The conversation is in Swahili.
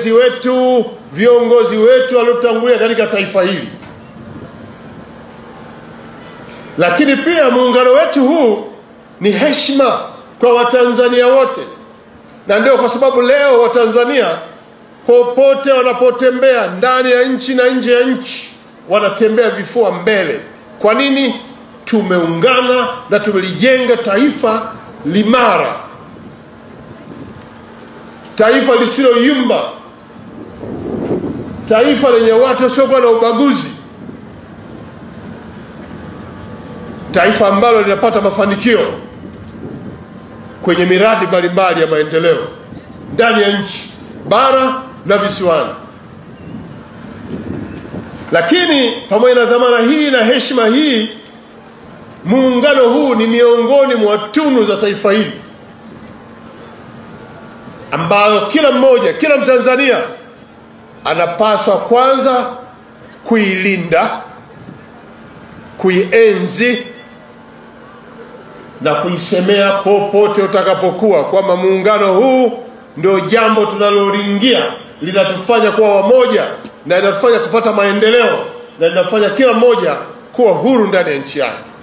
walezi wetu, viongozi wetu waliotangulia katika taifa hili. Lakini pia muungano wetu huu ni heshima kwa Watanzania wote, na ndio kwa sababu leo Watanzania popote wanapotembea ndani ya nchi na nje ya nchi wanatembea vifua mbele. Kwa nini? Tumeungana na tumelijenga taifa limara, taifa lisiloyumba, taifa lenye watu wasiokuwa na ubaguzi, taifa ambalo linapata mafanikio kwenye miradi mbalimbali ya maendeleo ndani ya nchi, bara na visiwani. Lakini pamoja na dhamana hii na heshima hii, muungano huu ni miongoni mwa tunu za taifa hili ambayo kila mmoja, kila Mtanzania anapaswa kwanza kuilinda, kuienzi na kuisemea popote utakapokuwa, kwamba muungano huu ndio jambo tunaloringia, linatufanya kuwa wamoja na linatufanya kupata maendeleo na linafanya kila mmoja kuwa huru ndani ya nchi yake.